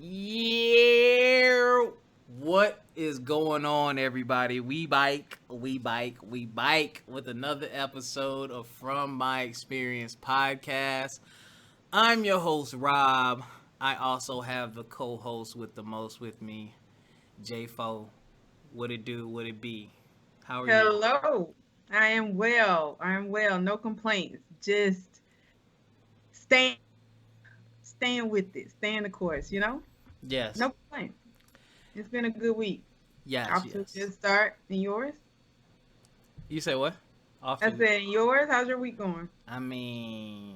Yeah, what is going on, everybody? We bike with another episode of From My Experience podcast. I'm your host, Rob. I also have the co-host with the most with me, J4. What it do? What it be? How are you? Hello. I am well. No complaints. Just staying with it. Staying the course. Yes, No complaints. It's been a good week. yes, Off to a yes. good start. And yours? You say what? I Often. said, yours? How's your week going? I mean,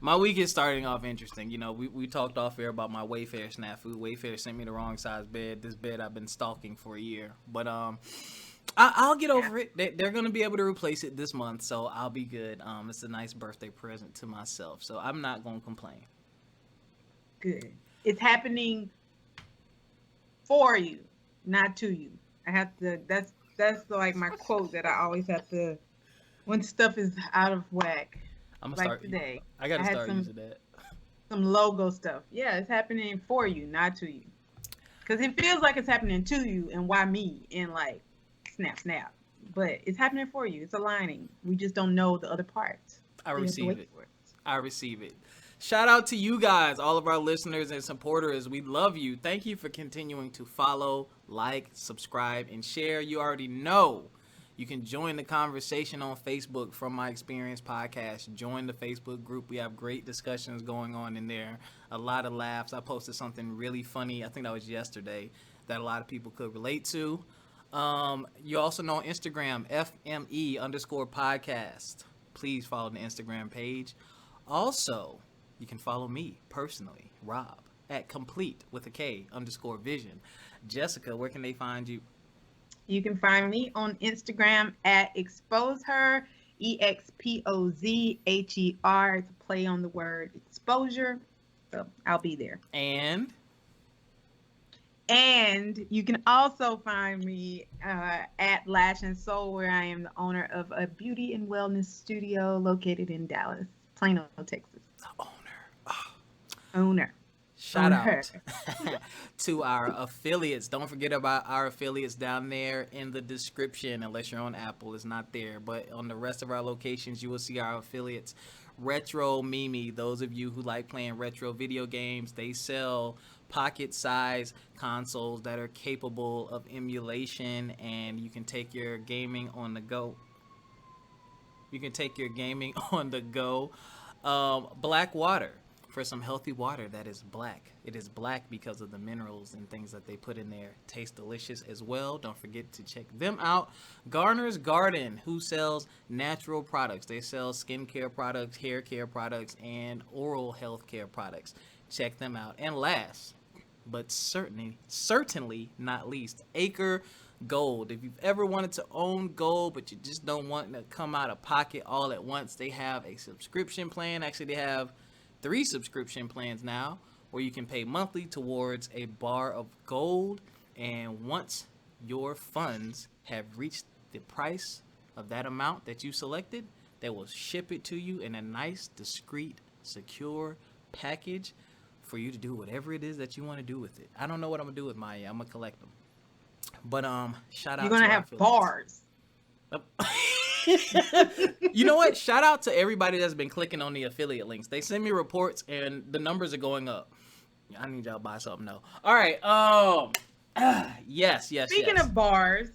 my week is starting off interesting. We talked off air about my Wayfair snafu. Wayfair sent me the wrong size bed. This bed I've been stalking for a year, but I'll get over it. They're gonna be able to replace it this month, so I'll be good. It's a nice birthday present to myself, so I'm not gonna complain. Good. It's happening for you, not to you. I have to that's like my quote that I always have to when stuff is out of whack. I'm gonna Like start. today. I I gotta had start using that. some logo stuff. Yeah, it's happening for you, not to you. Because it feels like it's happening to you and why me and like snap, snap. But it's happening for you. It's aligning. We just don't know the other parts. I So you have to receive wait it. for it. I receive it. Shout out to you guys, all of our listeners and supporters. We love you. Thank you for continuing to follow, like, subscribe, and share. You already know you can join the conversation on Facebook From My Experience podcast. Join the Facebook group. We have great discussions going on in there. A lot of laughs. I posted something really funny. I think that was yesterday that a lot of people could relate to. You also know on Instagram, FME underscore podcast. Please follow the Instagram page. Also, you can follow me personally, Rob, at complete with a K underscore vision. Jessica, where can they find you? You can find me on Instagram at expose her, EXPOZHER. It's a play on the word exposure. So I'll be there. And And you can also find me at Lash and Soul, where I am the owner of a beauty and wellness studio located in Dallas, Plano, Texas. the owner. Owner. Shout Owner. out to our affiliates. Don't forget about our affiliates down there in the description, unless you're on Apple, it's not there. But on the rest of our locations, you will see our affiliates. Retro Mimi, those of you who like playing retro video games, they sell pocket size consoles that are capable of emulation, and you can take your gaming on the go. You can take your gaming on the go. Black water for some healthy water that is black. It is black because of the minerals and things that they put in there. Tastes delicious as well. Don't forget to check them out. Garner's Garden, who sells natural products. They sell skincare products, hair care products, and oral health care products. Check them out. And last, but certainly not least, Acre Gold. If you've ever wanted to own gold, but you just don't want to come out of pocket all at once, they have a subscription plan. Actually, they have 3 subscription plans now where you can pay monthly towards a bar of gold. And once your funds have reached the price of that amount that you selected, they will ship it to you in a nice, discreet, secure package for you to do whatever it is that you want to do with it. I don't know what I'm gonna do with mine yet. I'm gonna collect them. But shout You're out going to to our have affiliates. bars. You know what? Shout out to everybody that's been clicking on the affiliate links. They send me reports and the numbers are going up. I need y'all to buy something though. All right. Yes, yes, Speaking yes. of bars,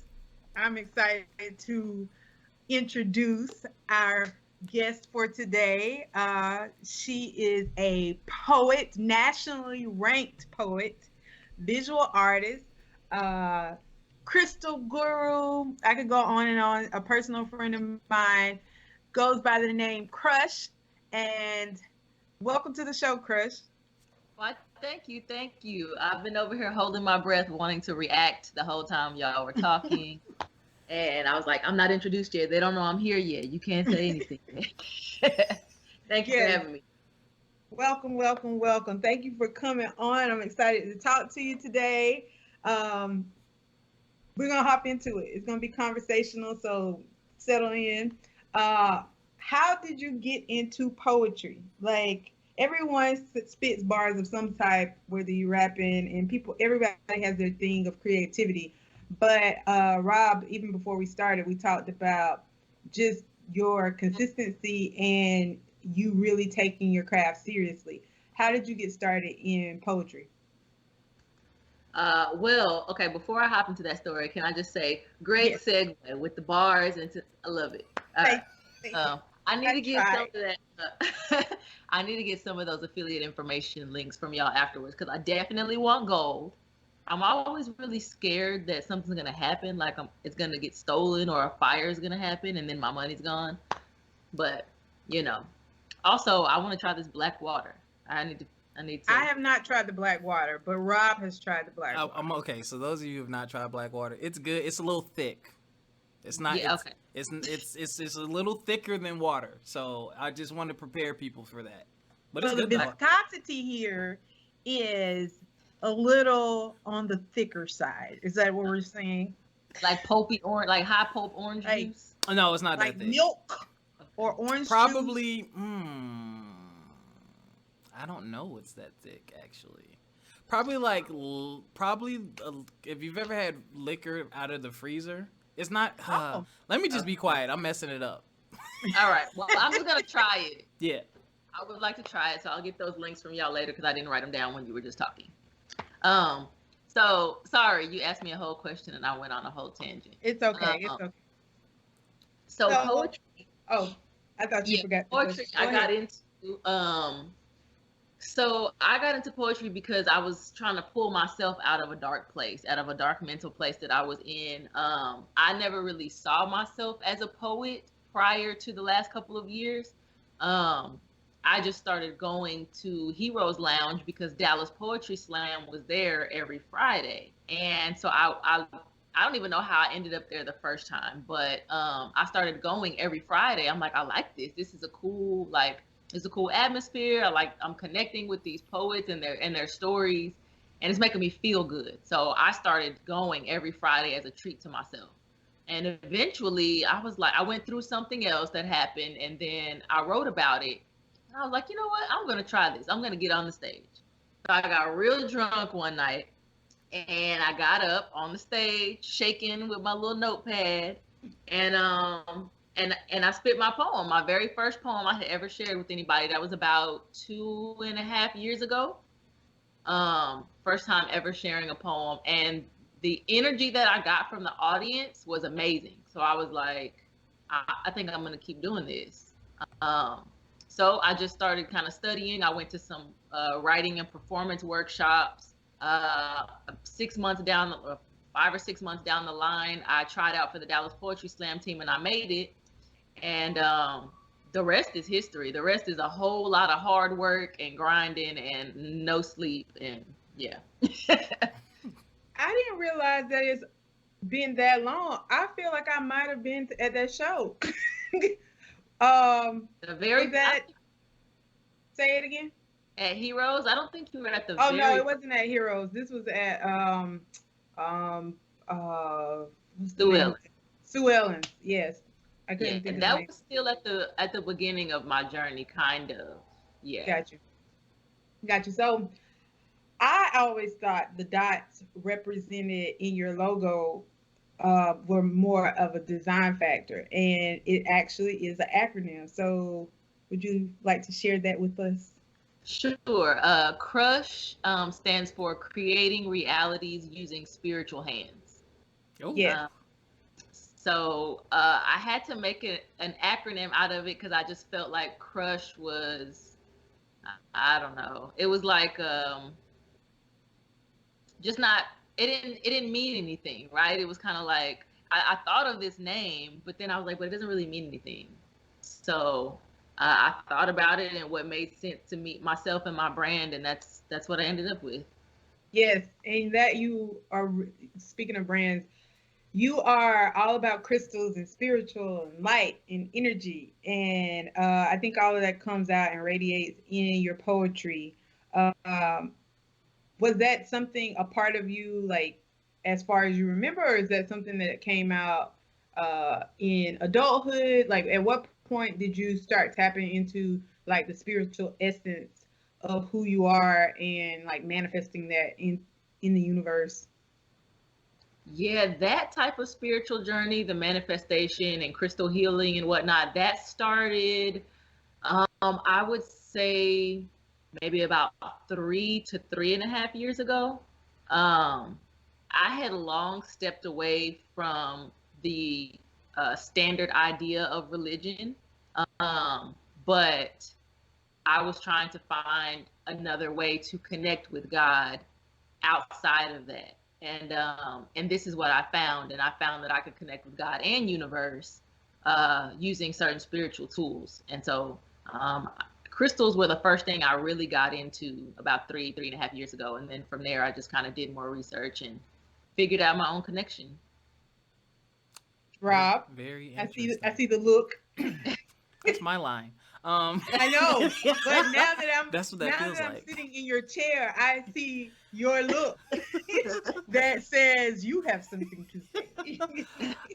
I'm excited to introduce our guest for today. She is a poet, nationally ranked poet, visual artist, uh, crystal guru. I could go on and on. A personal friend of mine goes by the name Crush. And welcome to the show, Crush. Why, thank you, thank you. I've been over here holding my breath, wanting to react the whole time y'all were talking. And I was like, I'm not introduced yet. They don't know I'm here yet. You can't say anything. Thank you for Yes. having me. Welcome, welcome, welcome. Thank you for coming on. I'm excited to talk to you today. Um, we're gonna hop into it. It's gonna be conversational, so settle in. How did you get into poetry? Like, everyone spits bars of some type, whether you rapping, and people, everybody has their thing of creativity. But Rob, even before we started, we talked about just your consistency and you really taking your craft seriously. How did you get started in poetry? Well, okay, before I hop into that story, can I just say, great Yes, segue with the bars, and I love it. All right. thank, thank you. I need I to get some tried. of that. I need to get some of those affiliate information links from y'all afterwards because I definitely want gold. I'm always really scared that something's gonna happen, like it's gonna get stolen or a fire is gonna happen, and then my money's gone. But you know, also I want to try this black water. I need to. I need I to. have not tried the black water, but Rob has tried the black water. I'm okay. So those of you who have not tried black water, it's good. It's a little thick. It's not. Yeah. Okay. It's a little thicker than water. So I just want to prepare people for that. But it's So the good though. viscosity here is a little on the thicker side. Is that what we're saying? Like pulpy orange, like high pulp orange Like juice. No, it's not like that thick. milk or orange juice? Probably. I don't know what's that thick actually. Probably like if you've ever had liquor out of the freezer, it's not. Oh. Let me just be quiet. I'm messing it up. All right. Well, I'm just gonna try it. Yeah. I would like to try it, so I'll get those links from y'all later because I didn't write them down when you were just talking. So sorry, you asked me a whole question and I went on a whole tangent. It's okay. It's okay. So So- poetry. Oh, I thought you forgot the Poetry. question. Go I got ahead. into. So I got into poetry because I was trying to pull myself out of a dark place, out of a dark mental place that I was in. I never really saw myself as a poet prior to the last couple of years. I just started going to Heroes Lounge because Dallas Poetry Slam was there every Friday, and so I don't even know how I ended up there the first time, but I started going every Friday. I'm like, I like this. This is a cool it's a cool atmosphere. I'm connecting with these poets and their stories, and it's making me feel good. So I started going every Friday as a treat to myself. And eventually I was like, I went through something else that happened, and then I wrote about it. And I was like, you know what? I'm gonna try this. I'm gonna get on the stage. So I got real drunk one night, and I got up on the stage, shaking with my little notepad, and I spit my poem, my very first poem I had ever shared with anybody. That was about 2.5 years ago. First time ever sharing a poem, and the energy that I got from the audience was amazing. So I was like, I think I'm gonna keep doing this. So I just started kind of studying. I went to some writing and performance workshops. 6 months down, 5 or 6 months down the line, I tried out for the Dallas Poetry Slam team and I made it. And the rest is history. The rest is a whole lot of hard work and grinding and no sleep. And yeah. I didn't realize that it's been that long. I feel like I might have been at that show. The very Was that? Say it again. at Heroes. I don't think you were at the Oh very no, it wasn't at Heroes. This was at what's the Sue name? Ellen. Sue Ellen's. Yes, I Yeah, couldn't think of the that name. was still at the beginning of my journey, kind of. Yeah. Got you. Got you. So I always thought the dots represented in your logo were more of a design factor, and it actually is an acronym. So would you like to share that with us? Sure. CRUSH stands for Creating Realities Using Spiritual Hands. Oh. Yeah. So I had to make an acronym out of it because I just felt like CRUSH was, I don't know, it was like just not, it didn't mean anything, right? It was kind of like I thought of this name, but then I was like, but it doesn't really mean anything. So I thought about it and what made sense to me, myself and my brand, and that's what I ended up with. Yes, and that you are, speaking of brands, you are all about crystals and spiritual and light and energy, and I think all of that comes out and radiates in your poetry. Was that something a part of you, like as far as you remember, or is that something that came out in adulthood? Like, at what point did you start tapping into like the spiritual essence of who you are and like manifesting that in the universe? Yeah, that type of spiritual journey, the manifestation and crystal healing and whatnot, that started, I would say maybe about 3 to 3.5 years ago. Um, I had long stepped away from the standard idea of religion, um, but I was trying to find another way to connect with God outside of that. And this is what I found, and I found that I could connect with God and universe using certain spiritual tools. And so crystals were the first thing I really got into about 3.5 years ago, and then from there I just kind of did more research and figured out my own connection. Rob, Very I see interesting. the look. That's my line. I know, but That's what that now feels that I'm like. sitting in your chair, I see your look that says you have something to say.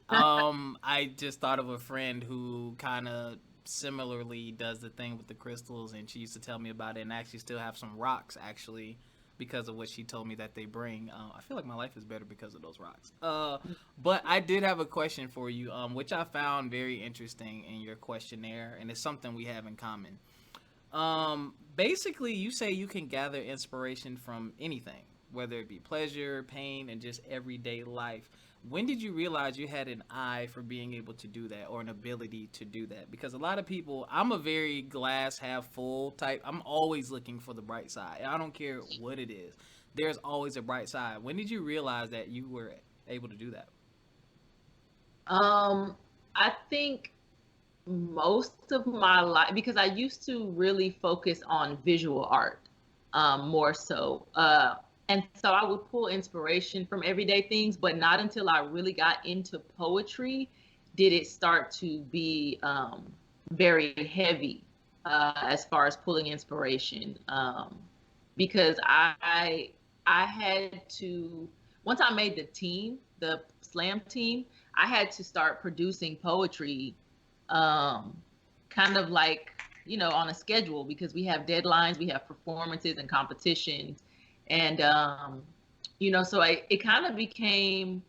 I just thought of a friend who kind of similarly does the thing with the crystals, and she used to tell me about it, and I actually still have some rocks actually because of what she told me that they bring. I feel like my life is better because of those rocks. But I did have a question for you, which I found very interesting in your questionnaire, and it's something we have in common. Basically, you say you can gather inspiration from anything, whether it be pleasure, pain, and just everyday life. When did you realize you had an eye for being able to do that or an ability to do that? Because a lot of people, I'm a very glass half full type. I'm always looking for the bright side. I don't care what it is. There's always a bright side. When did you realize that you were able to do that? I think most of my life, because I used to really focus on visual art more so. And so I would pull inspiration from everyday things, but not until I really got into poetry did it start to be very heavy as far as pulling inspiration. Because I had to, once I made the team, the slam team, I had to start producing poetry um, kind of like, on a schedule because we have deadlines, we have performances and competitions. And, so it kind of became,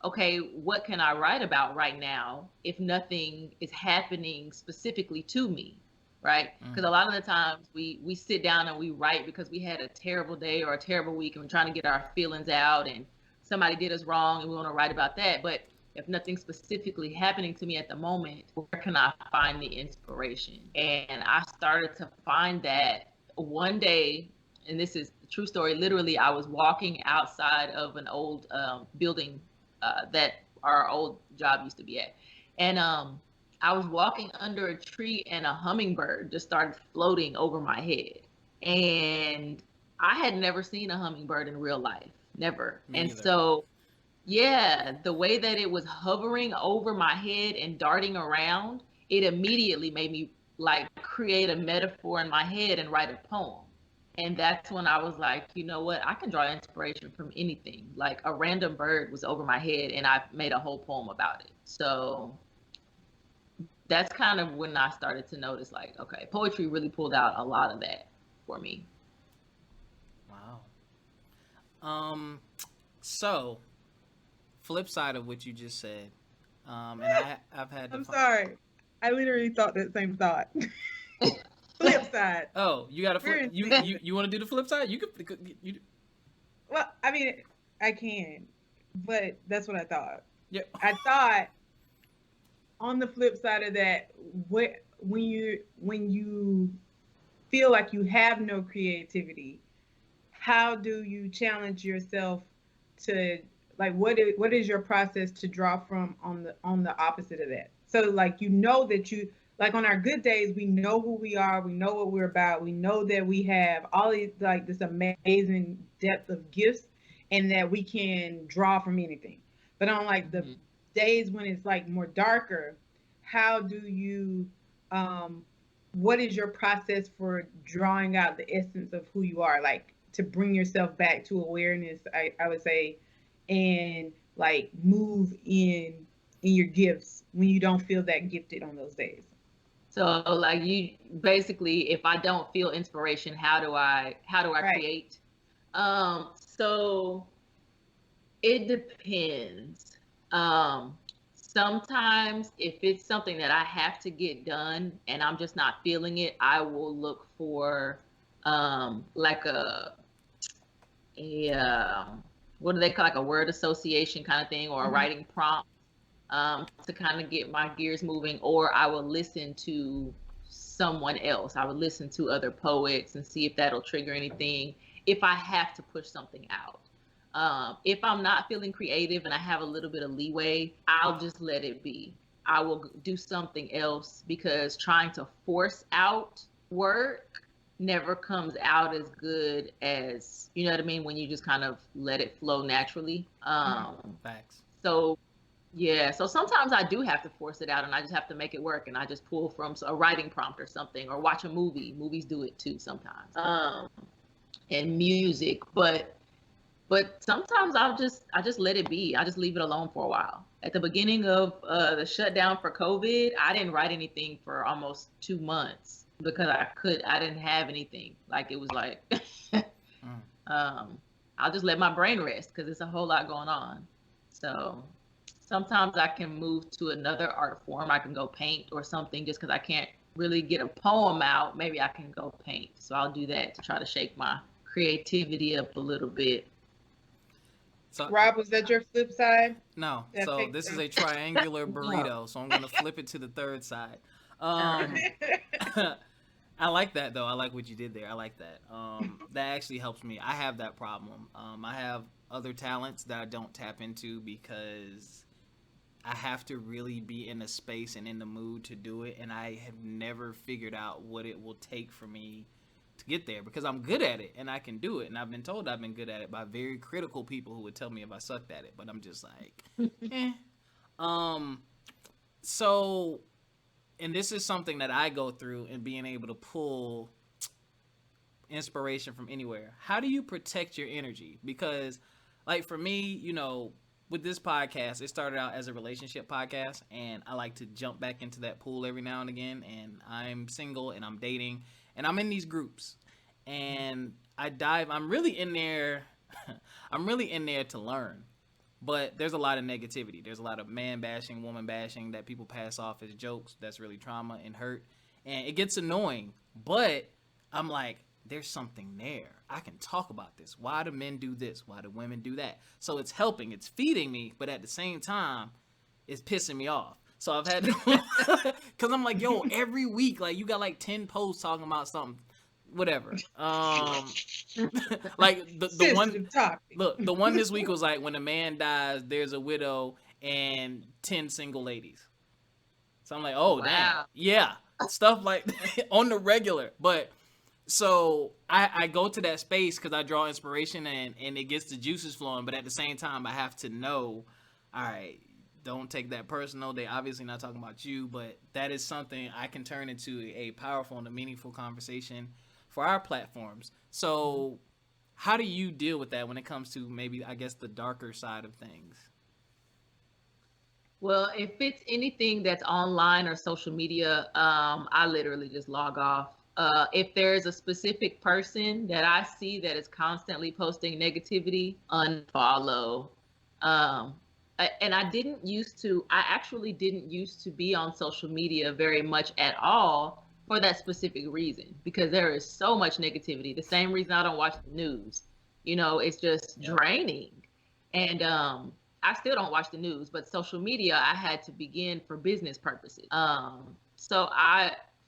okay, what can I write about right now if nothing is happening specifically to me? Right? Because a lot of the times we sit down and we write because we had a terrible day or a terrible week and we're trying to get our feelings out and somebody did us wrong and we want to write about that. But if nothing's specifically happening to me at the moment, where can I find the inspiration? And I started to find that one day, and this is a true story. Literally, I was walking outside of an old building that our old job used to be at. And I was walking under a tree and a hummingbird just started floating over my head. And I had never seen a hummingbird in real life, never. Me And neither. so yeah, the way that it was hovering over my head and darting around, it immediately made me like create a metaphor in my head and write a poem. And that's when I was like, you know what? I can draw inspiration from anything. Like a random bird was over my head and I made a whole poem about it. So that's kind of when I started to notice like, okay, poetry really pulled out a lot of that for me. Wow. Um, so flip side of what you just said, and I've had to I'm find. sorry. I literally thought that same thought. Flip side. Oh, you got to We're flip. in You want to do the flip side? You could. Well, I mean, I can, but that's what I thought. Yep. I thought on the flip side of that, when you feel like you have no creativity, how do you challenge yourself to like what is your process to draw from on the opposite of that? So like that you like on our good days we know who we are, we know what we're about, we know that we have all these like this amazing depth of gifts and that we can draw from anything. But on like the days when it's like more darker, how do you what is your process for drawing out the essence of who you are, like to bring yourself back to awareness, I would say, and like move in your gifts when you don't feel that gifted on those days? So like you basically, if I don't feel inspiration, how do I Right. create? So it depends. Sometimes if it's something that I have to get done and I'm just not feeling it, I will look for like a what do they call, like a word association kind of thing, or a Mhm. writing prompt to kind of get my gears moving, or I will listen to someone else. I would listen to other poets and see if that'll trigger anything if I have to push something out. If I'm not feeling creative and I have a little bit of leeway, I'll just let it be. I will do something else, because trying to force out work never comes out as good as, you know what I mean, when you just kind of let it flow naturally. Mhm. Facts. So yeah, so sometimes I do have to force it out and I just have to make it work, and I just pull from a writing prompt or something, or watch a movie. Movies do it too sometimes. And music, but sometimes I just let it be. I just leave it alone for a while. At the beginning of the shutdown for COVID, I didn't write anything for almost 2 months because I didn't have anything. Like it was like Mm. um I'll just let my brain rest because it's a whole lot going on. So sometimes I can move to another art form. I can go paint or something just because I can't really get a poem out. Maybe I can go paint. So I'll do that to try to shake my creativity up a little bit. So Rob, was that your flip side? no, Did I so take this is them? a triangular No. burrito. So I'm gonna flip it to the third side. Uh, Um, I like that though. I like what you did there. I like that. That actually helps me. I have that problem. I have other talents that I don't tap into because I have to really be in a space and in the mood to do it, and I have never figured out what it will take for me to get there because I'm good at it and I can do it, and I've been told I've been good at it by very critical people who would tell me if I sucked at it, but I'm just like, eh. Um, so, and this is something that I go through in being able to pull inspiration from anywhere. How do you protect your energy? Because, like for me, with this podcast, it started out as a relationship podcast, and I like to jump back into that pool every now and again. And I'm single, and I'm dating, and I'm in these groups, and I dive. I'm really in there. I'm really in there to learn. But there's a lot of negativity. There's a lot of man bashing, woman bashing that people pass off as jokes. That's really trauma and hurt. And it gets annoying. But I'm like, there's something there. I can talk about this. Why do men do this? Why do women do that? So it's helping. It's feeding me. But at the same time, it's pissing me off. So I've had to, because I'm like, yo, every week, like, you got like 10 posts talking about something, whatever. Like the one, Sensitive topic. look, the one this week was like, when a man dies, there's a widow and 10 single ladies. So I'm like, oh dang, wow. yeah, stuff like on the regular. But so I go to that space because I draw inspiration and it gets the juices flowing. But at the same time, I have to know, all right, don't take that personal. They obviously not talking about you, but that is something I can turn into a powerful and a meaningful conversation for our platforms. So how do you deal with that when it comes to maybe, I guess, the darker side of things? Well, if it's anything that's online or social media, I literally just log off. If there's a specific person that I see that is constantly posting negativity, unfollow. Um, and I actually didn't used to be on social media very much at all for that specific reason, because there is so much negativity. The same reason I don't watch the news. It's just draining. And I still don't watch the news, but social media I had to begin for business purposes. So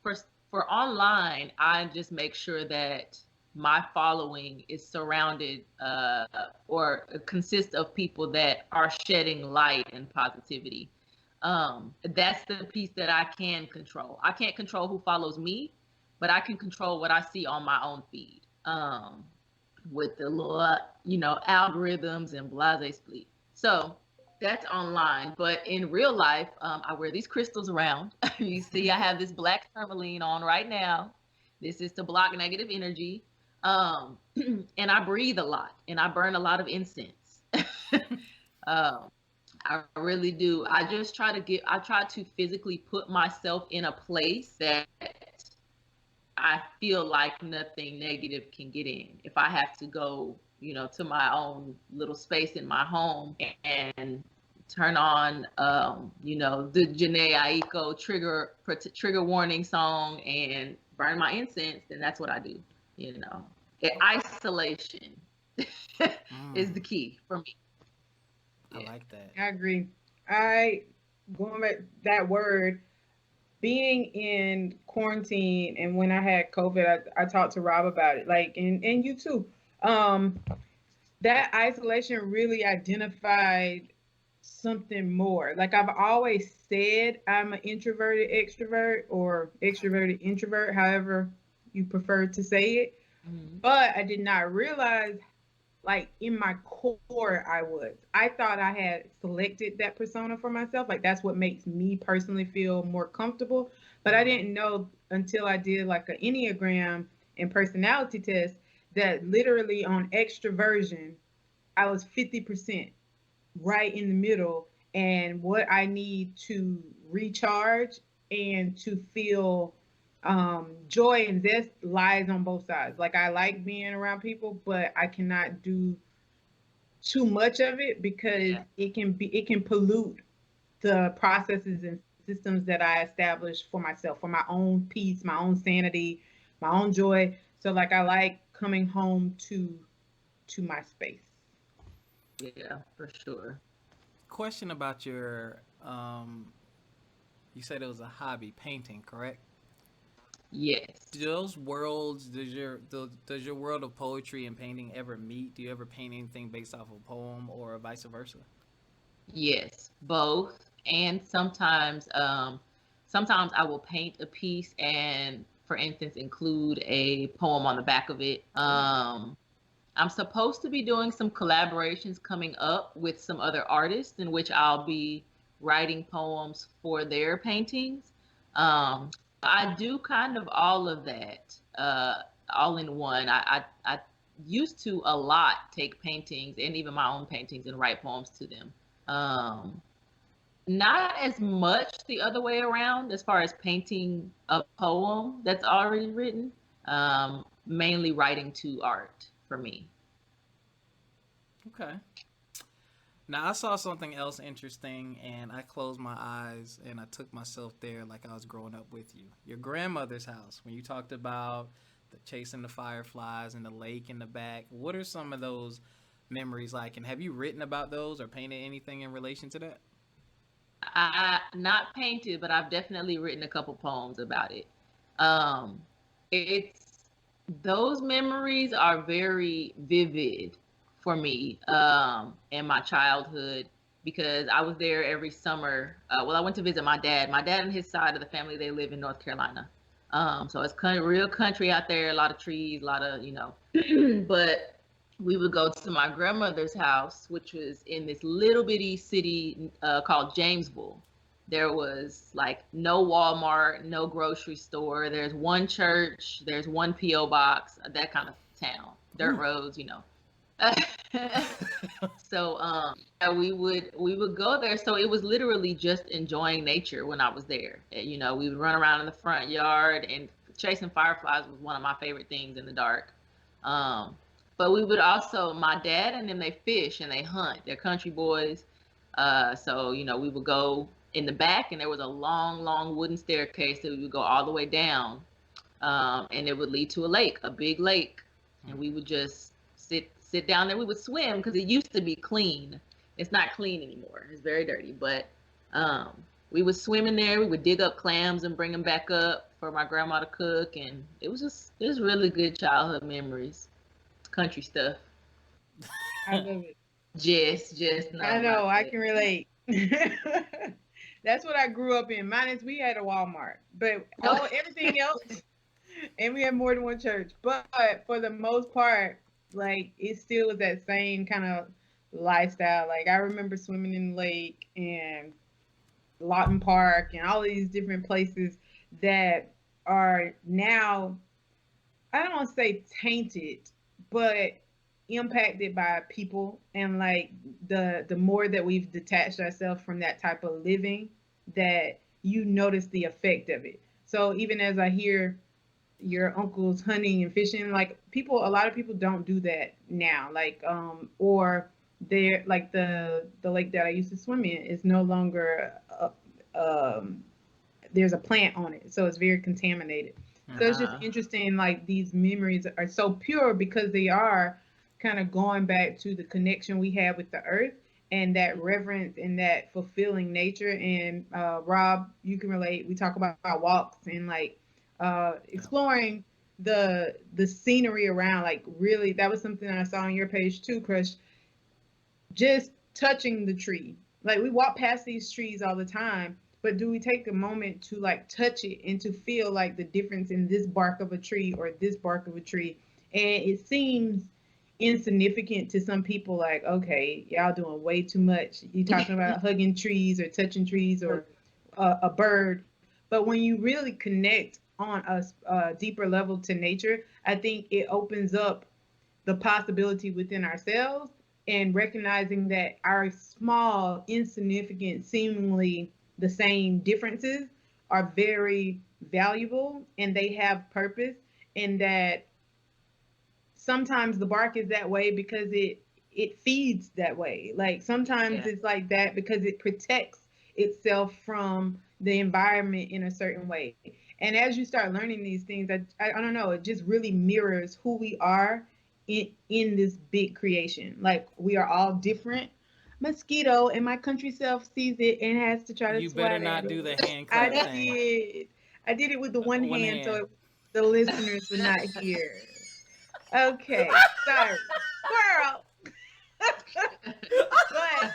for online, I just make sure that my following is surrounded or consists of people that are shedding light and positivity. That's the piece that I can control. I can't control who follows me, but I can control what I see on my own feed. With the little, algorithms and blase split. So that's online. But in real life, I wear these crystals around. You see, I have this black tourmaline on right now. This is to block negative energy. Um, and I breathe a lot and I burn a lot of incense. um, I really do. I try to physically put myself in a place that I feel like nothing negative can get in. If I have to go, to my own little space in my home and turn on, the Janae Aiko trigger warning song and burn my incense, then that's what I do. Isolation is the key for me. I Yeah. like that. I agree. I going back that word being in quarantine and when I had COVID, I talked to Rob about it. Like and you too. Um, that isolation really identified something more. Like I've always said, I'm an introverted extrovert or extroverted introvert, however you prefer to say it. Mhm. But I did not realize, like in my core, I thought I had selected that persona for myself. Like that's what makes me personally feel more comfortable. But I didn't know until I did like an Enneagram and personality test that literally on extroversion, I was 50% right in the middle, and what I need to recharge and to feel joy and zest lies on both sides. Like I like being around people, but I cannot do too much of it because Yeah. it can pollute the processes and systems that I established for myself, for my own peace, my own sanity, my own joy. So like I like coming home to my space. Yeah, for sure. Question about your you said it was a hobby, painting, correct? Do Yes. those worlds, does your world of poetry and painting ever meet? Do you ever paint anything based off a poem or vice versa? Yes, both. And sometimes I will paint a piece and, for instance, include a poem on the back of it. Ooh. I'm supposed to be doing some collaborations coming up with some other artists in which I'll be writing poems for their paintings. I do kind of all of that, all in one. I used to a lot take paintings and even my own paintings and write poems to them. Um, Not as much the other way around as far as painting a poem that's already written. Mainly writing to art for me. Okay. Now I saw something else interesting, and I closed my eyes and I took myself there like I was growing up with you. Your grandmother's house. When you talked about the chasing the fireflies and the lake in the back, what are some of those memories like? And have you written about those or painted anything in relation to that? Not painted, but I've definitely written a couple poems about it. Um, it's Those memories are very vivid for me in my childhood because I was there every summer. Well, I went to visit my dad. My dad and his side of the family, they live in North Carolina. So it's kind of real country out there, a lot of trees, a lot of, but we would go to my grandmother's house, which was in this little bitty city called Jamesville. There was like no Walmart, no grocery store. There's one church, there's one P.O. box, that kind of town. Dirt Ooh. roads. So yeah, we would go there. So it was literally just enjoying nature when I was there. We would run around in the front yard and chasing fireflies was one of my favorite things in the dark. Um, but we would also, my dad and them, they fish and they hunt. They're country boys. So we would go in the back, and there was a long, long wooden staircase that we would go all the way down, and it would lead to a lake, a big lake, and we would just sit down there. We would swim because it used to be clean. It's not clean anymore. It's very dirty, but um, we would swim in there. We would dig up clams and bring them back up for my grandma to cook, and it was really good childhood memories. Country stuff. I love it. Just I no, know, not I that. can relate. That's what I grew up in. Minus we had a Walmart, but all everything else, and we had more than one church. But for the most part, like it still was that same kind of lifestyle. Like I remember swimming in the lake and Lawton Park and all these different places that are now, I don't want to say tainted, but impacted by people, and like the more that we've detached ourselves from that type of living, that you notice the effect of it. So even as I hear your uncle's hunting and fishing, like people, a lot of people don't do that now, like or they're like the lake that I used to swim in is no longer there's a plant on it, so it's very contaminated. So it's just Uh, interesting, like these memories are so pure because they are kind of going back to the connection we had with the earth and that reverence and that fulfilling nature. And Rob, you can relate. We talk about walks and like Yeah. exploring the scenery around. Like really, that was something I saw on your page too, Crush. Just touching the tree. Like we walk past these trees all the time, but do we take a moment to like touch it and to feel like the difference in this bark of a tree or this bark of a tree? And it seems insignificant to some people, like, okay, y'all doing way too much. You talking about hugging trees or touching trees or a bird. But when you really connect on a deeper level to nature, I think it opens up the possibility within ourselves and recognizing that our small, insignificant, seemingly the same differences are very valuable and they have purpose, and that sometimes the bark is that way because it feeds that way. Like sometimes yeah. it's like that because it protects itself from the environment in a certain way. And as you start learning these things, I don't know, it just really mirrors who we are in this big creation. Like we are all different. Mosquito and my country self sees it and has to try to You better swat not at do the it. hand I clap thing. did. I did it with the one One hand hand. the listeners would not hear. Okay, sorry, squirrel. But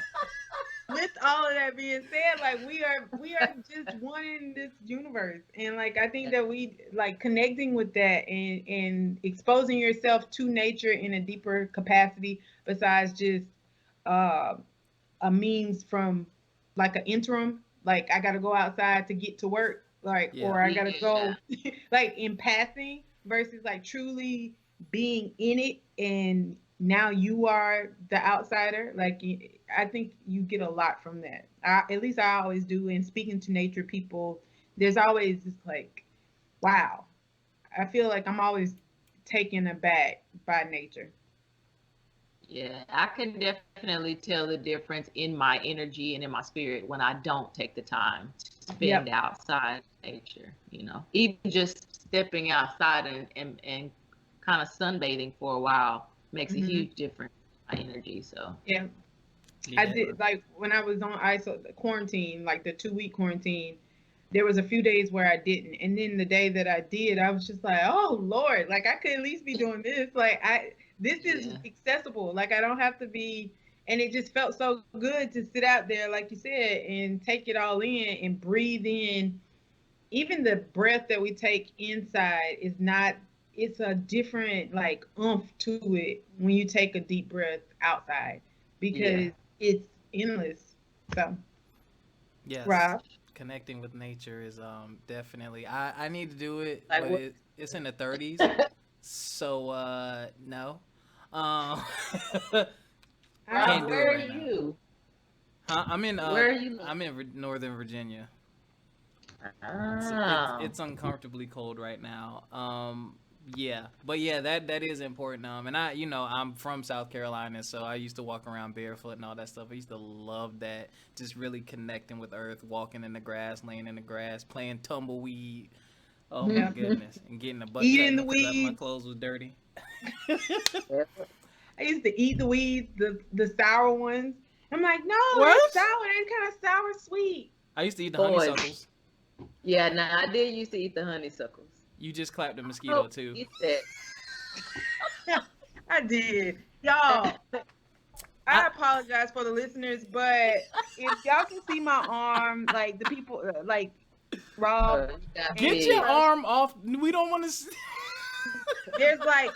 with all of that being said, like we are just one in this universe, and like I think that we like connecting with that and exposing yourself to nature in a deeper capacity besides just uh, a means from like an interim, like I gotta go outside to get to work, like, Yeah. or I gotta Yeah. go like in passing versus like truly being in it, and now you are the outsider. Like I think you get a lot from that. At least I always do. And speaking to nature people, there's always this like, wow. I feel like I'm always taken aback by nature. Yeah, I can definitely tell the difference in my energy and in my spirit when I don't take the time to spend Yep. outside in nature, Even just stepping outside and kind of sunbathing for a while makes a Hmm. huge difference in my energy. So, Yeah. I Yeah. did like when I was on quarantine, like the 2 week quarantine. There was a few days where I didn't, and then the day that I did, I was just like, "Oh Lord!" Like I could at least be doing this. Like this is yeah, accessible. Like I don't have to be. And it just felt so good to sit out there, like you said, and take it all in and breathe in. Even the breath that we take inside is not. It's a different like oomph to it when you take a deep breath outside yeah. because it's endless. So, Yes. Rob, Connecting with nature is definitely I need to do it, Like but what? it's in the 30s. So no. Um I Rob, can't know. do it where are right now. you? Huh? Where are you? I'm in Northern Virginia. Oh, It's uncomfortably cold right now. Yeah, but yeah, that is important. And I'm from South Carolina, so I used to walk around barefoot and all that stuff. I used to love that, just really connecting with Earth, walking in the grass, laying in the grass, playing tumbleweed. Oh my Yeah. goodness, and getting a butt Eating cutting the because my weeds. clothes was dirty. I used to eat the weeds, the sour ones. I'm like, no, that's What? sour. That's kind of sour sweet. I used to eat the boy. honeysuckles. Yeah, now I did used to eat the honeysuckles. You just clapped the I mosquito hope too. you eat that. I did. Y'all, I I apologize for the listeners, but if y'all can see my arm, like the people, like Rob You got and get your big. Crush, arm off. We don't want to. there's like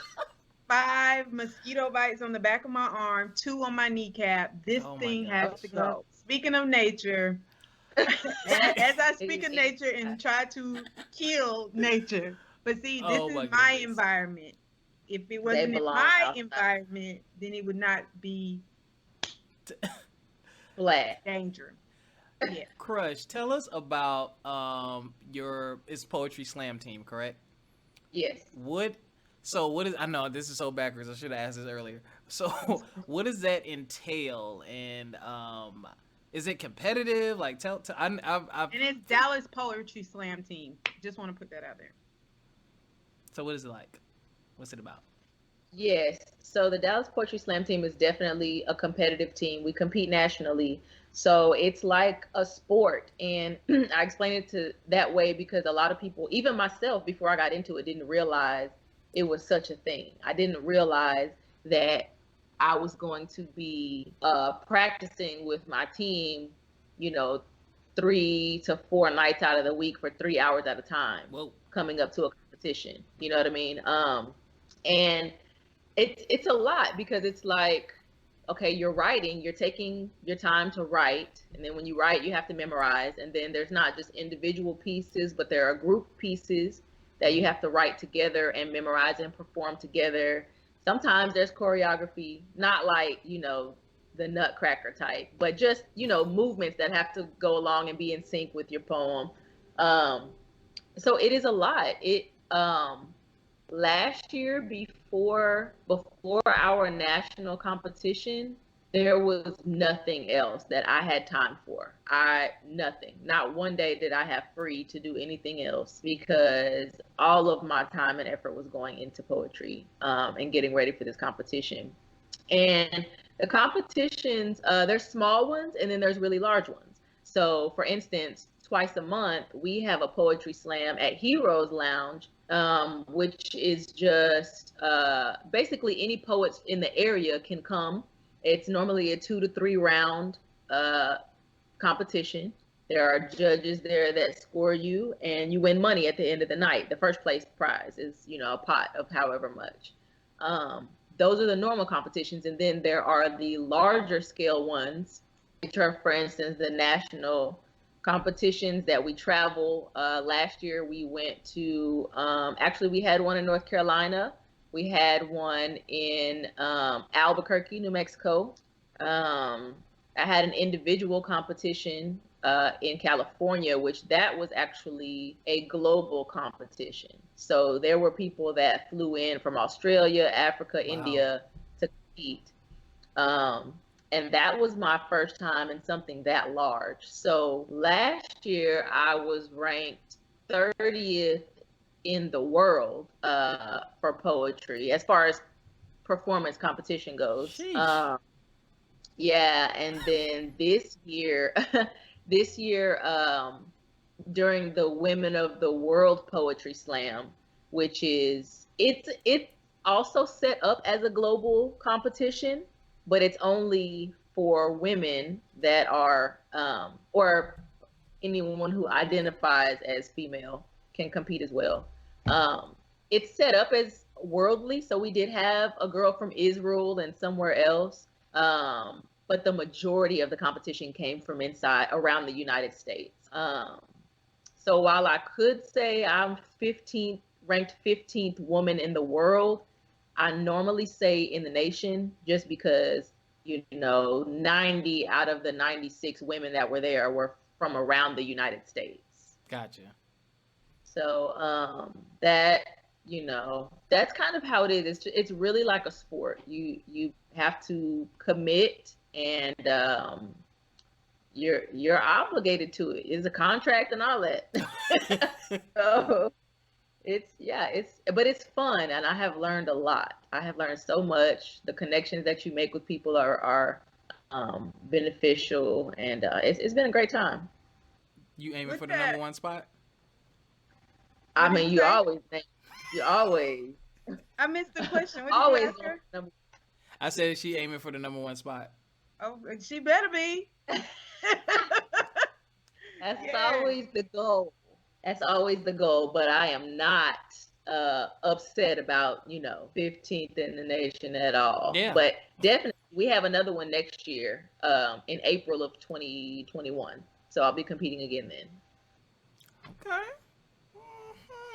5 mosquito bites on the back of my arm, two on my kneecap. This Oh my thing has Oh, to gosh. no. go. Speaking of nature, as I speak of nature and try to kill nature, but see, this Oh is my my goodness. environment. If it They wasn't in belong my outside. environment, then it would not be Flat. danger. Yeah. Crush, tell us about your it's poetry slam team, correct? Yes. What so what is I know this is so backwards. I should have asked this earlier. So what does that entail and is it competitive? Like tell I've And it's Dallas Poetry Slam team. Just want to put that out there. so what is it like? What's it about? Yes. So the Dallas Poetry Slam team is definitely a competitive team. We compete nationally. So it's like a sport. And I explain it to that way because a lot of people, even myself, before I got into it, didn't realize it was such a thing. I didn't realize that I was going to be practicing with my team, you know, 3 to 4 nights out of the week for 3 hours at a time, Whoa. coming up to a competition. You know what I mean? And it's a lot because it's like, okay, you're writing, you're taking your time to write, and then when you write, you have to memorize, and then there's not just individual pieces, but there are group pieces that you have to write together and memorize and perform together. Sometimes there's choreography, not like, the nutcracker type, but just, movements that have to go along and be in sync with your poem. Um, so it is a lot. It Last year, before our national competition, there was nothing else that I had time for. Nothing. Not one day did I have free to do anything else because all of my time and effort was going into poetry, and getting ready for this competition. And the competitions, there's small ones and then there's really large ones. So, for instance, twice a month, we have a poetry slam at Heroes Lounge, which is just basically any poets in the area can come. It's normally a 2 to 3 round uh, competition. There are judges there that score you, and you win money at the end of the night. The first place prize is, a pot of however much. Um, those are the normal competitions, and then there are the larger scale ones, which are, for instance, the national competitions that we travel. Last year, we went to, actually, we had one in North Carolina. We had one in Albuquerque, New Mexico. Um, I had an individual competition in California, which that was actually a global competition. So there were people that flew in from Australia, Africa, Wow. India to compete. Um, and that was my first time in something that large. So last year I was ranked 30th in the world for poetry as far as performance competition goes. Sheesh. Yeah, and then this year, this year, during the Women of the World Poetry Slam, which is it's also set up as a global competition, but it's only for women that are or anyone who identifies as female can compete as well. It's set up as worldly, so we did have a girl from Israel and somewhere else, but the majority of the competition came from inside around the United States. So while I could say I'm 15th, ranked 15th woman in the world, I normally say in the nation just because, 90 out of the 96 women that were there were from around the United States. Gotcha. So that's kind of how it is. It's really like a sport. You have to commit, and you're obligated to it. It's a contract and all that. So but it's fun, and I have learned a lot. I have learned so much. The connections that you make with people are beneficial, and it's been a great time. You aiming What's for the number that? one spot? I What did mean, you say? you always, I missed the question. What did you always. ask her? I said she aiming for the number one spot. Oh, she better be. That's Yes. always the goal. That's always the goal. But I am not upset about 15th in the nation at all. Yeah. But definitely, we have another one next year, in April of 2021. So I'll be competing again then. Okay.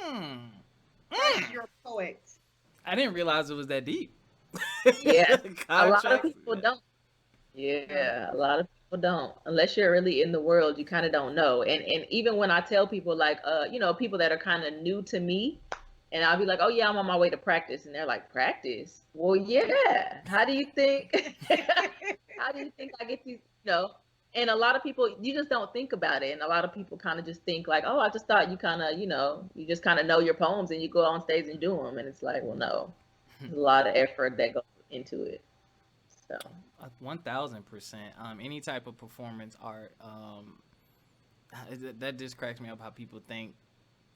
Hmm. Crush, you're a poet. I didn't realize it was that deep. Yeah, a lot of Contracts. people don't. Yeah. Yeah, a lot of people don't. Unless you're really in the world, you kind of don't know. And even when I tell people like people that are kind of new to me, and I'll be like, "Oh yeah, I'm on my way to practice." And they're like, "Practice?" Well, yeah. How do you think how do you think I get these? And a lot of people, you just don't think about it. And a lot of people kind of just think like, "Oh, I just thought you kind of, you just kind of know your poems and you go on stage and do them." And it's like, "Well, no. There's a lot of effort that goes into it." So, 1000%. Any type of performance art, that just cracks me up how people think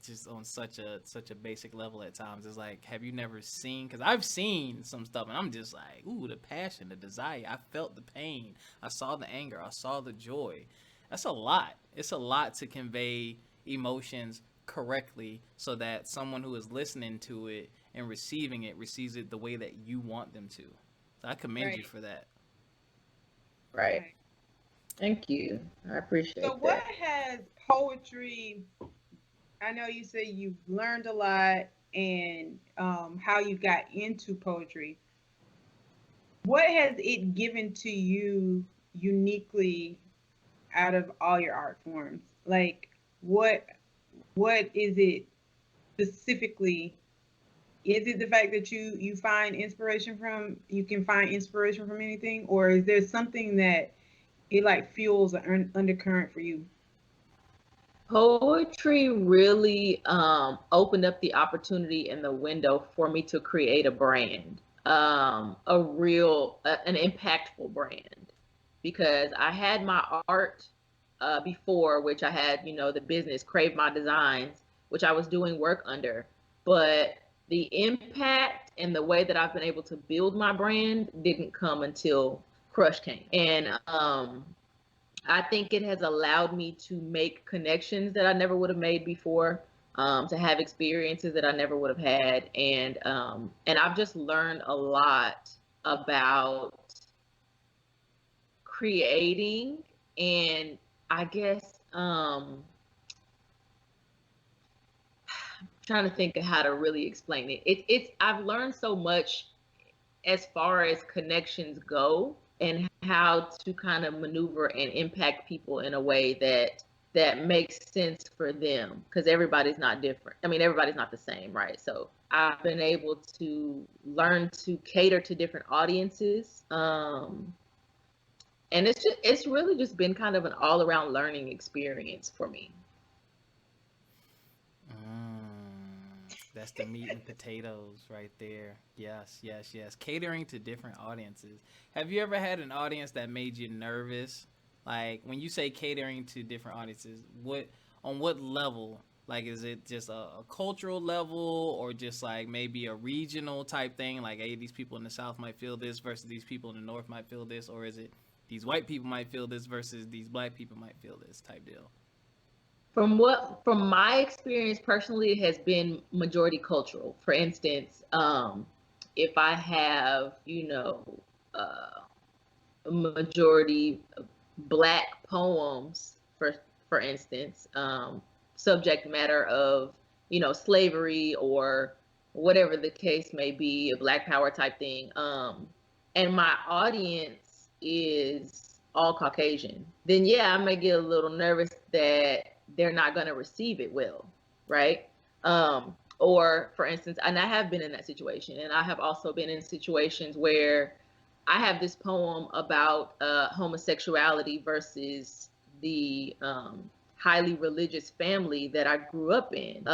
just on such a basic level at times. It's like, have you never seen? Because I've seen some stuff, and I'm just like, ooh, the passion, the desire. I felt the pain. I saw the anger. I saw the joy. That's a lot. It's a lot to convey emotions correctly so that someone who is listening to it and receiving it receives it the way that you want them to. So I commend you Right. for that. right. Right. Thank you. I So appreciate what that. has poetry, I know you say you've learned a lot and how you got into poetry. What has it given to you uniquely out of all your art forms? Like what what is it specifically? Is it the fact that you find inspiration from, you can find inspiration from anything, or is there something that it like fuels an undercurrent for you? Poetry really opened up the opportunity and the window for me to create a brand, an impactful brand, because I had my art before, which I had, the business Crave My Designs, which I was doing work under, but the impact and the way that I've been able to build my brand didn't come until Crush came. And I think it has allowed me to make connections that I never would have made before, to have experiences that I never would have had, and I've just learned a lot about creating, and I guess trying to think of how to really explain it. It's I've learned so much as far as connections go and how to kind of maneuver and impact people in a way that makes sense for them, because everybody's not different. I mean, everybody's not the same, right? So I've been able to learn to cater to different audiences, and it's really just been kind of an all around learning experience for me. That's the meat and potatoes right there. Yes, yes, yes. Catering to different audiences. Have you ever had an audience that made you nervous? Like when you say catering to different audiences, what level? Like is it just a cultural level or just like maybe a regional type thing? Like, hey, these people in the South might feel this versus these people in the North might feel this, or is it these white people might feel this versus these black people might feel this type deal? From my experience personally, it has been majority cultural. For instance, if I have, a majority black poems, for instance, subject matter of, slavery or whatever the case may be, a black power type thing, and my audience is all Caucasian, then yeah, I may get a little nervous that they're not going to receive it well, right? Or for instance, and I have been in that situation, and I have also been in situations where I have this poem about homosexuality versus the highly religious family that I grew up in.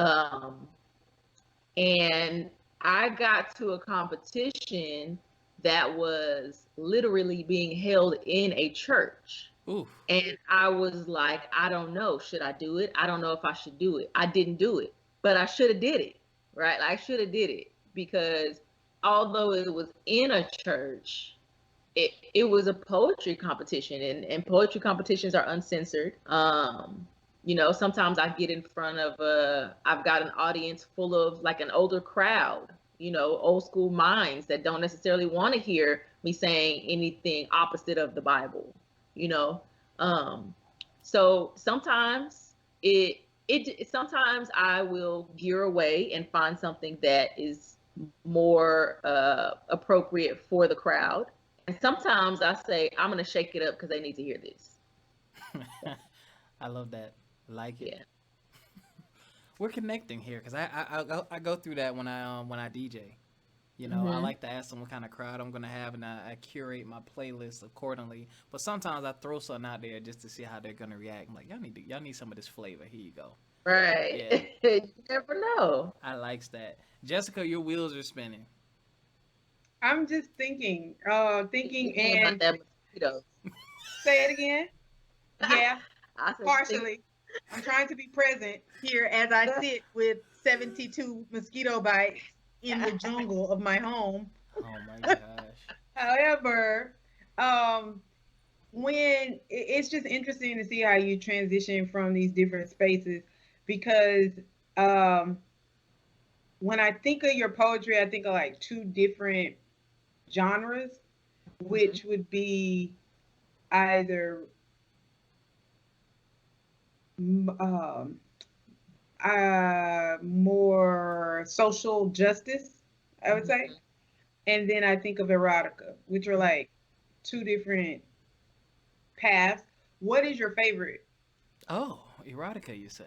And I got to a competition that was literally being held in a church. Ooh. And I was like, I don't know. Should I do it? I don't know if I should do it. I didn't do it, but I should have did it, right? I should have did it because although it was in a church, it was a poetry competition, and poetry competitions are uncensored. Sometimes I get in front of I've got an audience full of like an older crowd, old school minds that don't necessarily want to hear me saying anything opposite of the Bible, you know. Um, so sometimes sometimes I will gear away and find something that is more appropriate for the crowd. And sometimes I say, I'm going to shake it up because they need to hear this. I love that. Like it. Yeah. We're connecting here because I go through that when I DJ. You know, I Mm-hmm. like to ask them what kind of crowd I'm gonna have, and I curate my playlist accordingly. But sometimes I throw something out there just to see how they're gonna react. I'm like, y'all need some of this flavor. Here you go. Yeah, Right. You never know. I likes that. Jessica, your wheels are spinning. I'm just thinking, thinking Thinking about and that mosquito. say it again. Yeah, I said, partially. I'm trying to be present here as I sit with 72 mosquito bites in the jungle of my home. Oh my gosh. However, um, it's just interesting to see how you transition from these different spaces because um, when I think of your poetry, I think of like two different genres, mm-hmm. which would be either um, more social justice, I would say. Mm-hmm. And then I think of erotica, which are like two different paths. What is your favorite? Oh, erotica, you say?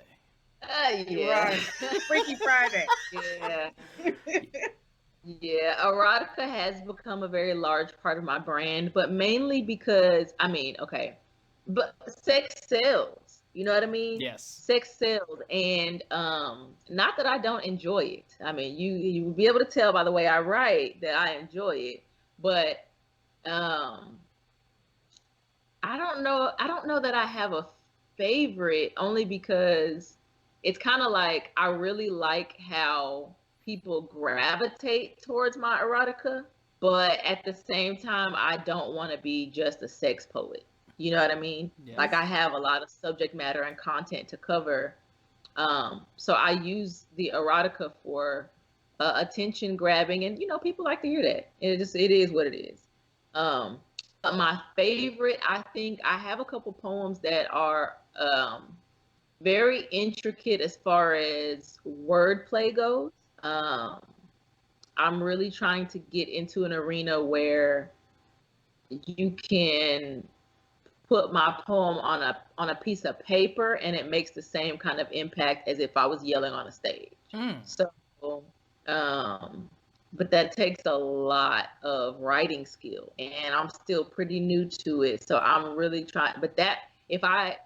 Yeah. Erotica. Freaky Friday. Yeah. Yeah, erotica has become a very large part of my brand, but mainly because, I mean, okay, but sex sells. You know what I mean? Yes. Sex sells, and not that I don't enjoy it. I mean, you will be able to tell by the way I write that I enjoy it, but um, I don't know that I have a favorite only because it's kind of like I really like how people gravitate towards my erotica, but at the same time, I don't want to be just a sex poet. You know what I mean? Like Yes. I have a lot of subject matter and content to cover. So I use the erotica for attention grabbing, and you know, people like to hear that. It is what it is. Um, but my favorite, I think I have a couple poems that are very intricate as far as wordplay goes. Um, I'm really trying to get into an arena where you can put my poem on a piece of paper and it makes the same kind of impact as if I was yelling on a stage. Mm. So, um, but that takes a lot of writing skill, and I'm still pretty new to it. So I'm really trying. But that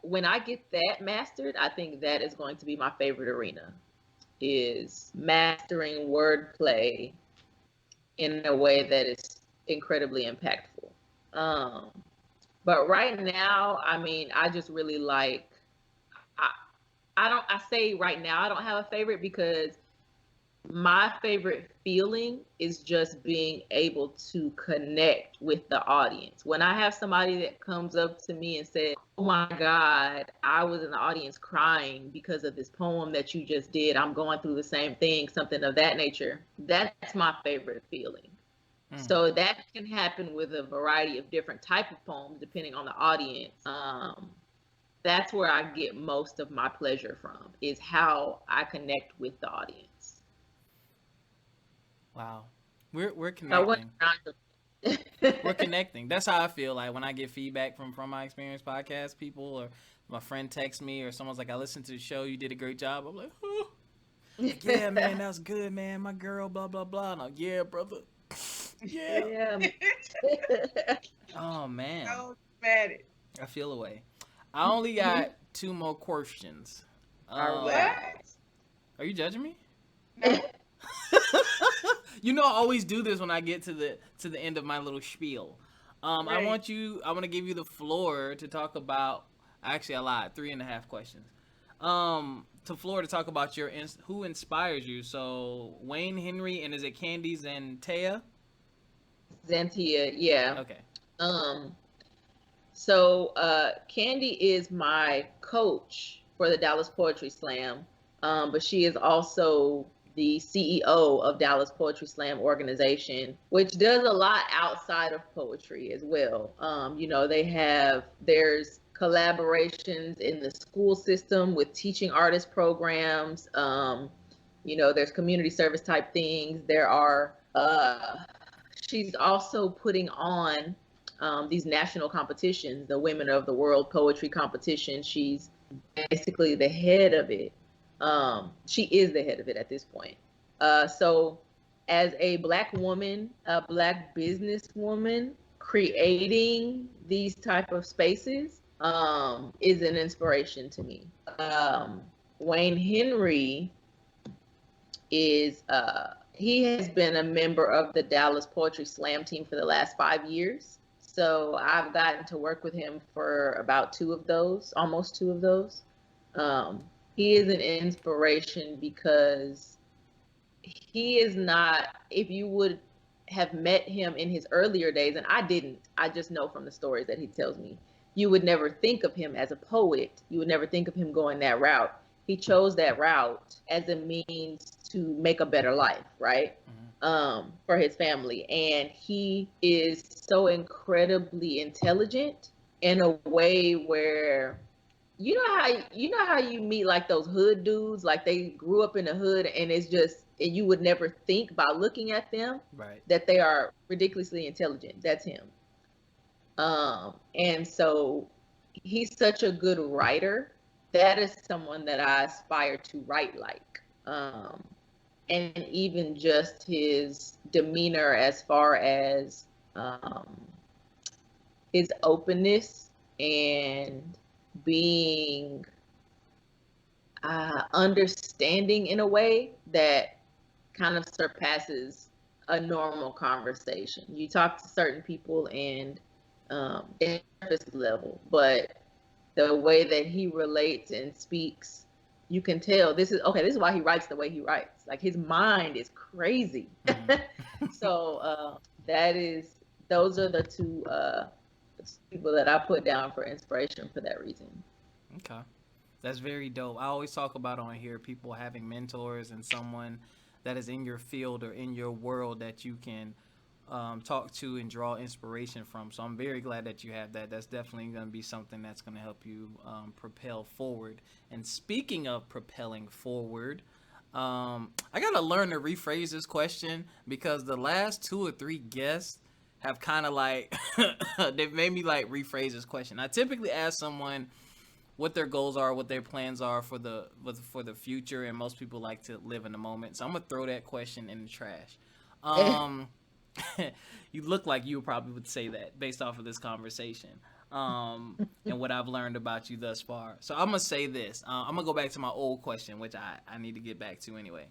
when I get that mastered, I think that is going to be my favorite arena is mastering wordplay in a way that is incredibly impactful. Um, but right now, I mean, I just really like. I, I don't. I say right now I don't have a favorite because my favorite feeling is just being able to connect with the audience. When I have somebody that comes up to me and says, "Oh my God, I was in the audience crying because of this poem that you just did. I'm going through the same thing," something of that nature. That's my favorite feeling. Mm. So that can happen with a variety of different type of poems depending on the audience. That's where I get most of my pleasure from is how I connect with the audience. Wow. We're I wasn't connecting. trying We're to. connecting. That's how I feel like when I get feedback from my experience podcast people or my friend texts me or someone's like, I listened to the show, you did a great job. I'm like, oh. Like, yeah, man, that was good, man. My girl, blah blah blah. And I'm like, yeah, brother. Yeah. Yeah. Oh man. So bad. I feel away. I only got two more questions. All What? right. Are you judging me? No. You know I always do this when I get to the end of my little spiel. I Right. want to give you the floor to talk about. Actually, I lied. 3.5 questions. To floor to talk about who inspires you. So Wayne Henry and is it Candies and Taya? Xantia, yeah. Okay. Um, so Candy is my coach for the Dallas Poetry Slam, but she is also the CEO of Dallas Poetry Slam organization, which does a lot outside of poetry as well. You know, there's collaborations in the school system with teaching artist programs. There's community service type things. She's also putting on these national competitions, the Women of the World Poetry Competition. She's basically the head of it. She is the head of it at this point. So as a Black woman, a Black businesswoman, creating these type of spaces is an inspiration to me. Wayne Henry is he has been a member of the Dallas Poetry Slam team for the last 5 years. So I've gotten to work with him for about almost two of those. He is an inspiration because he is not, if you would have met him in his earlier days, and I didn't, I just know from the stories that he tells me, you would never think of him as a poet. You would never think of him going that route. He chose that route as a means to make a better life, right? For his family. And he is so incredibly intelligent in a way where you know how you meet like those hood dudes, like they grew up in the hood, and and you would never think by looking at them that they are ridiculously intelligent. That's him. And so he's such a good writer. That is someone that I aspire to write like. And even just his demeanor as far as his openness and being understanding in a way that kind of surpasses a normal conversation. You talk to certain people and surface level, but the way that he relates and speaks, you can tell this is why he writes the way he writes. Like his mind is crazy. So those are the two people that I put down for inspiration for that reason. Okay. That's very dope. I always talk about on here people having mentors and someone that is in your field or in your world that you can talk to and draw inspiration from. So I'm very glad that you have that. That's definitely going to be something that's going to help you propel forward. And speaking of propelling forward, I got to learn to rephrase this question because the last 2 or 3 guests have kind of like, they've made me like rephrase this question. I typically ask someone what their goals are, what their plans are for the future, and most people like to live in the moment. So I'm gonna throw that question in the trash. You look like you probably would say that based off of this conversation and what I've learned about you thus far. So I'm gonna say this. I'm gonna go back to my old question, which I need to get back to anyway.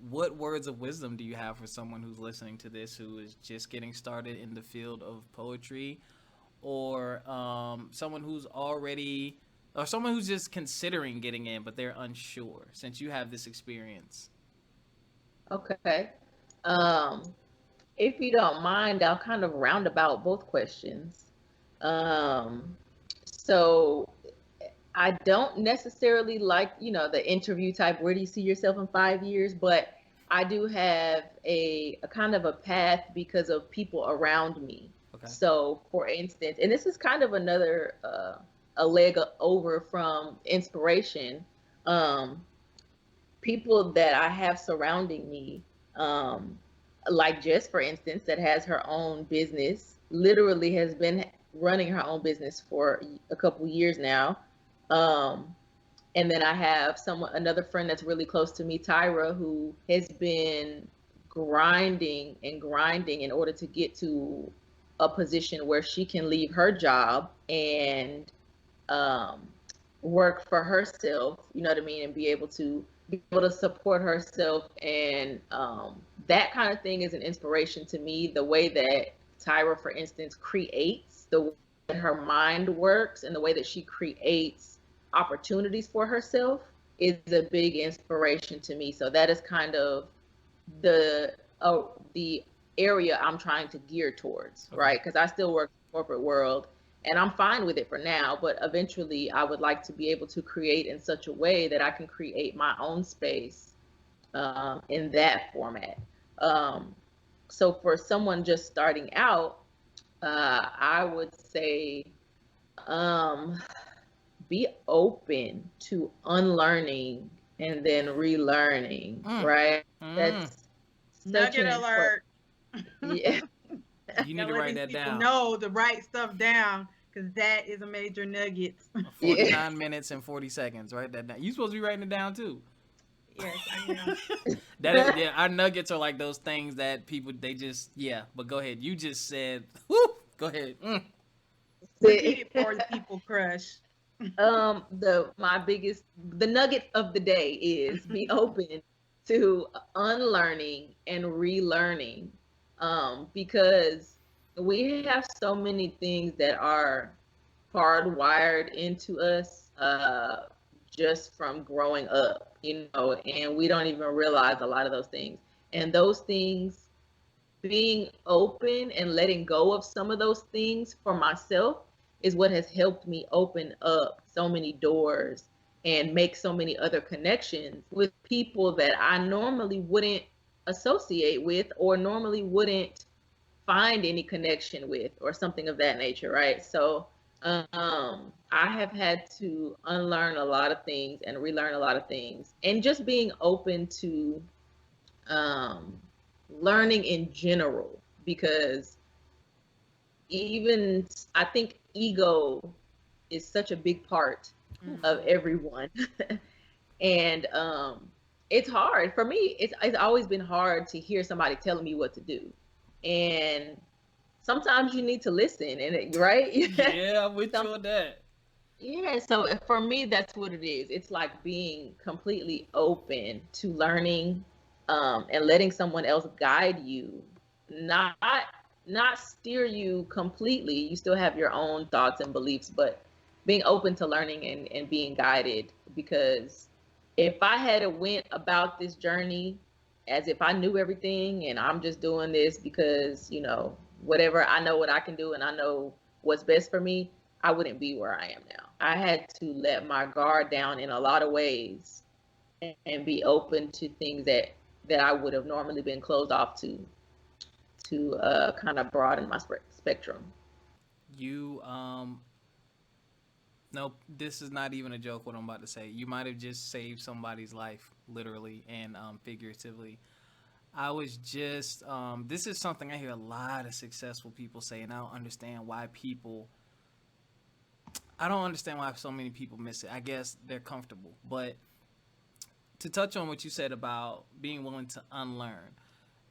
What words of wisdom do you have for someone who's listening to this, who is just getting started in the field of poetry, or someone who's just considering getting in but they're unsure, since you have this experience? Okay. If you don't mind, I'll kind of roundabout both questions. So I don't necessarily like, the interview type, where do you see yourself in 5 years? But I do have a kind of a path because of people around me. Okay. So for instance, and this is kind of another, a leg over from inspiration, people that I have surrounding me, like Jess, for instance, that has her own business, literally has been running her own business for a couple years now. And then I have another friend that's really close to me, Tyra, who has been grinding and grinding in order to get to a position where she can leave her job and work for herself, you know what I mean, and be able to support herself. And that kind of thing is an inspiration to me. The way that Tyra, for instance, creates, the way that her mind works, and the way that she creates opportunities for herself is a big inspiration to me. So that is kind of the area I'm trying to gear towards, okay, right? Because I still work in the corporate world and I'm fine with it for now, but eventually I would like to be able to create in such a way that I can create my own space in that format. So for someone just starting out, I would say be open to unlearning and then relearning, Mm, right? mm. That's such Nugget an important, alert. yeah. You need Gotta to let write these that people down. know to write stuff down because that is a major nugget. Yeah. 49 minutes and 40 seconds. Write that down. You supposed to be writing it down too. Yes, I am. Yeah, our nuggets are like those things that people they just yeah. But go ahead. You just said, whoo. Go ahead. Mm. Repeat it for the people, Crush. The nugget of the day is be open to unlearning and relearning, because we have so many things that are hardwired into us, just from growing up, and we don't even realize a lot of those things. And those things, being open and letting go of some of those things for myself, is what has helped me open up so many doors and make so many other connections with people that I normally wouldn't associate with, or normally wouldn't find any connection with, or something of that nature, right? So I have had to unlearn a lot of things and relearn a lot of things, and just being open to um, learning in general, because even I think ego is such a big part of Mhm. everyone. And it's hard for me. It's always been hard to hear somebody telling me what to do, and sometimes you need to listen, and right. Yeah, I'm with Some, you on that. yeah, so for me, that's what it is. It's like being completely open to learning, and letting someone else guide you, not not steer you completely. You still have your own thoughts and beliefs, but being open to learning and being guided. Because if I had went about this journey as if I knew everything, and I'm just doing this because, whatever, I know what I can do and I know what's best for me, I wouldn't be where I am now. I had to let my guard down in a lot of ways and be open to things that I would have normally been closed off to kind of broaden my spectrum. You nope, this is not even a joke what I'm about to say. You might have just saved somebody's life, literally and figuratively. I was just this is something I hear a lot of successful people say, and I don't understand why so many people miss it. I guess they're comfortable. But to touch on what you said about being willing to unlearn,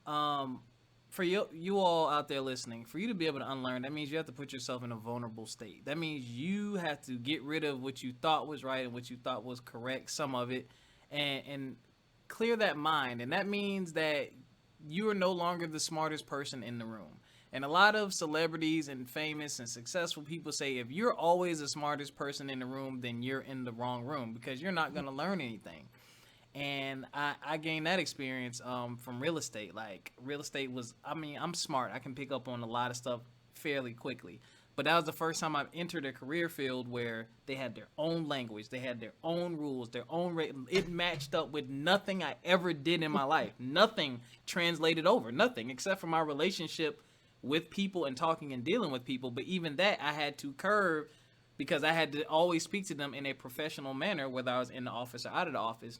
um, for you all out there listening, for you to be able to unlearn, that means you have to put yourself in a vulnerable state. That means you have to get rid of what you thought was right and what you thought was correct, some of it, and clear that mind. And that means that you are no longer the smartest person in the room. And a lot of celebrities and famous and successful people say if you're always the smartest person in the room, then you're in the wrong room because you're not going to learn anything. And I gained that experience from real estate. Like real estate was, I mean, I'm smart. I can pick up on a lot of stuff fairly quickly. But that was the first time I've entered a career field where they had their own language, they had their own rules, their own rate. It matched up with nothing I ever did in my life. Nothing translated over, nothing except for my relationship with people and talking and dealing with people. But even that I had to curve because I had to always speak to them in a professional manner, whether I was in the office or out of the office.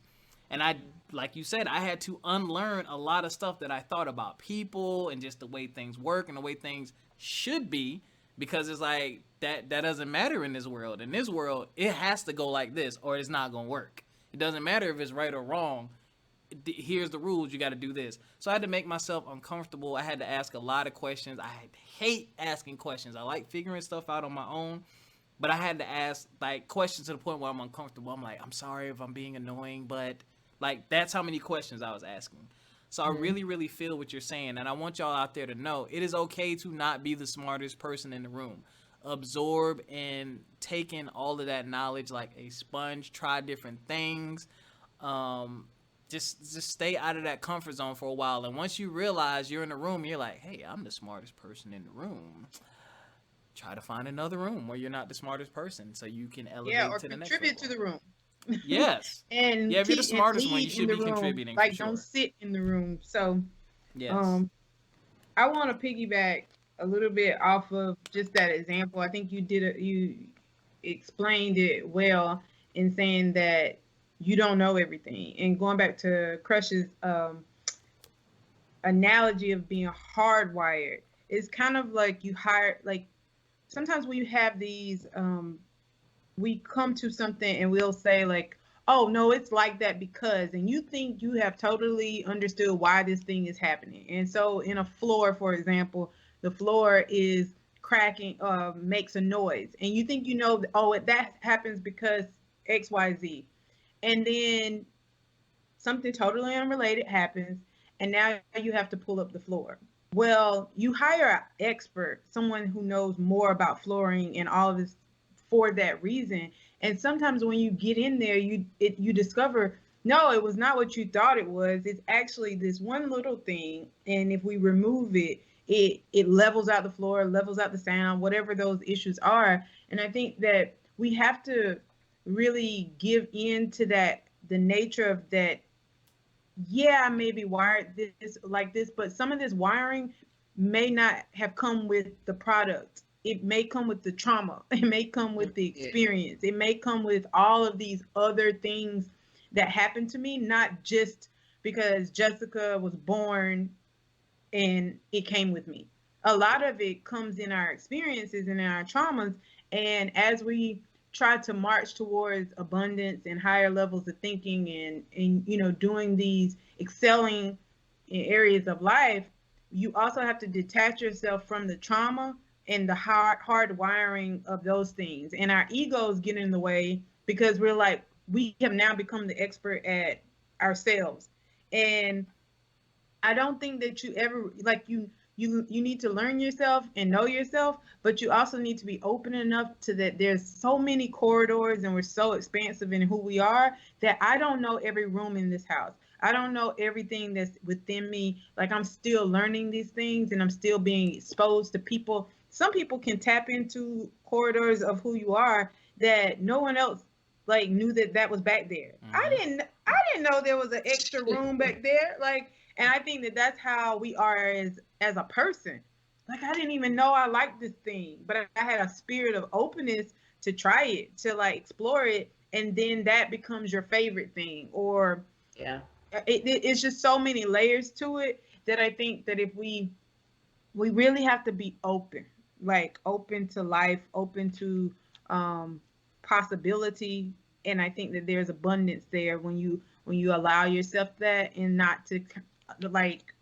And I, like you said, I had to unlearn a lot of stuff that I thought about people and just the way things work and the way things should be, because it's like that doesn't matter in this world. In this world, it has to go like this or it's not going to work. It doesn't matter if it's right or wrong. Here's the rules. You got to do this. So I had to make myself uncomfortable. I had to ask a lot of questions. I hate asking questions. I like figuring stuff out on my own. But I had to ask like questions to the point where I'm uncomfortable. I'm like, I'm sorry if I'm being annoying, but like that's how many questions I was asking. So I Mm-hmm. really, really feel what you're saying, and I want y'all out there to know it is okay to not be the smartest person in the room. Absorb and take in all of that knowledge like a sponge. Try different things. Um, just stay out of that comfort zone for a while, and once you realize you're in the room, you're like, hey, I'm the smartest person in the room. Try to find another room where you're not the smartest person, so you can Yeah, elevate or to the next contribute to level. the room. Yes. Yeah, and if you're the teach and smartest one, you lead in should the be room. contributing for Like, don't sure. sit in the room. So, Yes. um, I want to piggyback a little bit off of just that example. I think you explained it well in saying that you don't know everything. And going back to Crush's analogy of being hardwired, it's kind of like you hire, like sometimes when you have these we come to something and we'll say like, oh no, it's like that because, and you think you have totally understood why this thing is happening. And so in a floor, for example, the floor is cracking, makes a noise, and you think you know, oh, that happens because XYZ. And then something totally unrelated happens, and now you have to pull up the floor. Well, you hire an expert, someone who knows more about flooring and all of this for that reason. And sometimes when you get in there, you discover, no, it was not what you thought it was. It's actually this one little thing, and if we remove it, it levels out the floor, levels out the sound, whatever those issues are. And I think that we have to really give in to that, the nature of that. Yeah, I maybe wired this like this, but some of this wiring may not have come with the product. It may come with the trauma. It may come with the experience. It may come with all of these other things that happened to me, not just because Jessica was born and it came with me. A lot of it comes in our experiences and in our traumas. And as we try to march towards abundance and higher levels of thinking and doing these excelling in areas of life, you also have to detach yourself from the trauma and the hard wiring of those things. And our egos get in the way because we're like, we have now become the expert at ourselves. And I don't think that you ever, like, you need to learn yourself and know yourself, but you also need to be open enough to that there's so many corridors and we're so expansive in who we are that I don't know every room in this house. I don't know everything that's within me. Like, I'm still learning these things and I'm still being exposed to people. Some people can tap into corridors of who you are that no one else like knew that was back there. I didn't know there was an extra room back there. Like, and I think that that's how we are as a person. Like, I didn't even know I liked this thing, but I had a spirit of openness to try it, to like explore it, and then that becomes your favorite thing. Or Yeah. it's just so many layers to it that I think that if we really have to be open, like open to life, open to possibility. And I think that there's abundance there when you allow yourself that, and not to like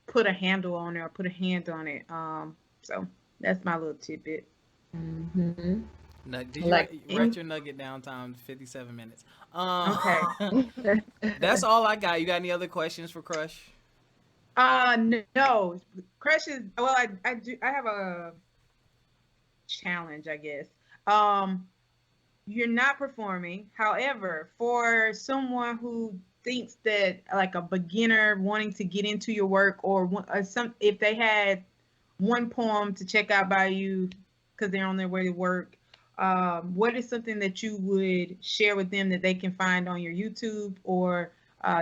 put a handle on it or put a hand on it. So that's my little tidbit. Mm-hmm. Did you Like, write your nugget down? Time 57 minutes. Okay. That's all I got. You got any other questions for Crush? No. Crush is, well, I have a challenge, I guess. You're not performing. However, for someone who thinks that, like a beginner wanting to get into your work, or if they had one poem to check out by you because they're on their way to work, what is something that you would share with them that they can find on your YouTube or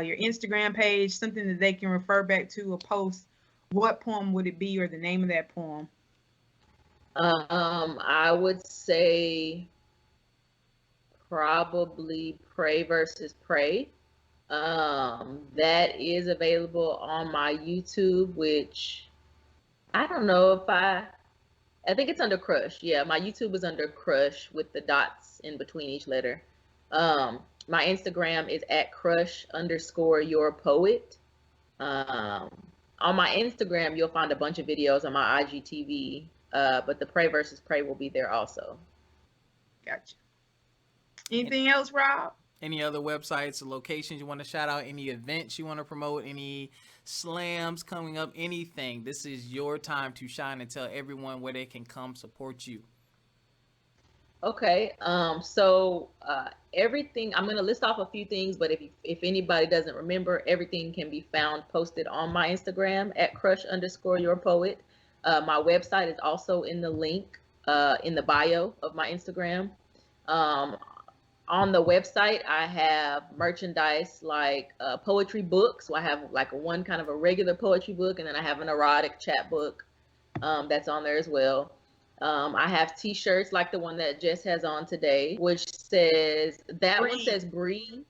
your Instagram page, something that they can refer back to, a post? What poem would it be, or the name of that poem? I would say probably Pray versus Pray. That is available on my YouTube, which I don't know if I think it's under Crush. Yeah, my YouTube is under Crush with the dots in between each letter. My Instagram is at crush_your_poet. On my Instagram, you'll find a bunch of videos on my IGTV, but the Pray versus Pray will be there also. Gotcha. Anything else, Rob? Any other websites or locations you want to shout out? Any events you want to promote? Any slams coming up? Anything? This is your time to shine and tell everyone where they can come support you. Okay. So everything, I'm gonna list off a few things, but if anybody doesn't remember, everything can be found posted on my Instagram at crush_your_poet. My website is also in the link in the bio of my Instagram. On the website, I have merchandise like poetry books. So I have like one kind of a regular poetry book, and then I have an erotic chat book that's on there as well. I have t-shirts like the one that Jess has on today, which says, that one says breathe.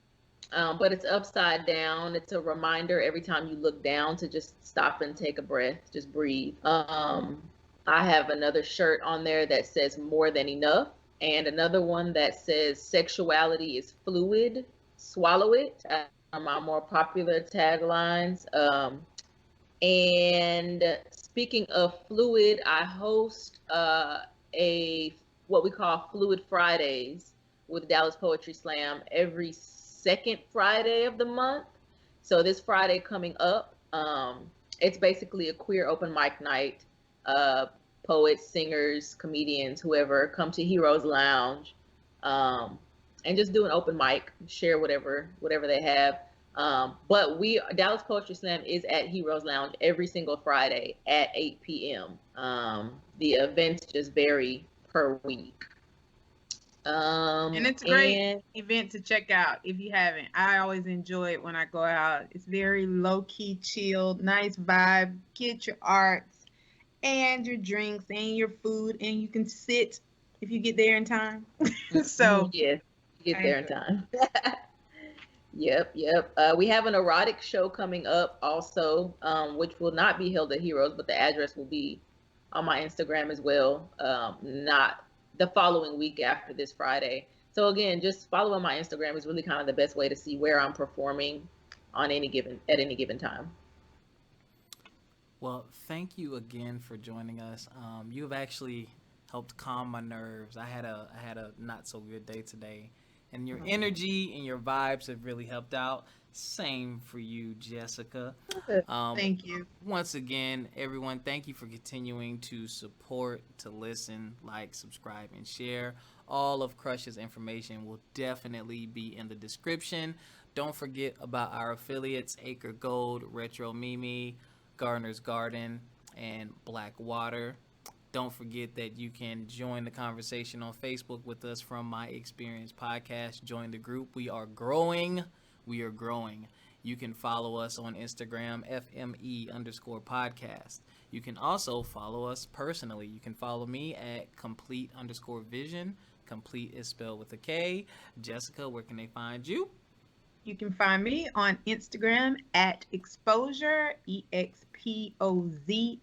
but it's upside down. It's a reminder every time you look down to just stop and take a breath, just breathe. I have another shirt on there that says more than enough, and another one that says sexuality is fluid, swallow it. Are my more popular taglines. And speaking of fluid, I host a what we call Fluid Fridays with Dallas Poetry Slam every second Friday of the month. So this Friday coming up, it's basically a queer open mic night. Uh, Poets, singers, comedians, whoever come to Heroes Lounge, um, and just do an open mic, share whatever they have. But we Dallas Poetry Slam is at Heroes Lounge every single Friday at 8 p.m. The events just vary per week. And it's a great And event to check out if you haven't. I always enjoy it when I go out. It's very low key, chilled, nice vibe. Get your arts and your drinks and your food, and you can sit if you get there in time. So yes, get I there in enjoy it. time. Yep. We have an erotic show coming up also, which will not be held at Heroes, but the address will be on my Instagram as well. Not the following week after this Friday. So again, just following my Instagram is really kind of the best way to see where I'm performing on any given time. Well, thank you again for joining us. You have actually helped calm my nerves. I had a not so good day today, and your energy and your vibes have really helped out. Same for you, Jessica. Um, Thank you. Once again, everyone, thank you for continuing to support, to listen, like, subscribe, and share. All of Crush's information will definitely be in the description. Don't forget about our affiliates, Acre Gold, Retro Mimi, Gardener's Garden, and Black Water. Don't forget that you can join the conversation on Facebook with us from My Experience Podcast. Join the group. We are growing. We are growing. You can follow us on Instagram, FME_podcast. You can also follow us personally. You can follow me at complete_vision. Complete is spelled with a K. Jessica, where can they find you? You can find me on Instagram at exposure, EXPOZHER,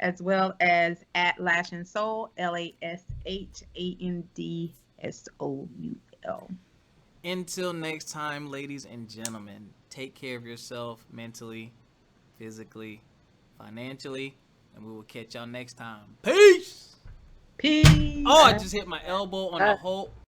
as well as at Lash and Soul, LASHANDSOUL. Until next time, ladies and gentlemen, take care of yourself mentally, physically, financially, and we will catch y'all next time. Peace! Peace. Oh, I just hit my elbow on the hole.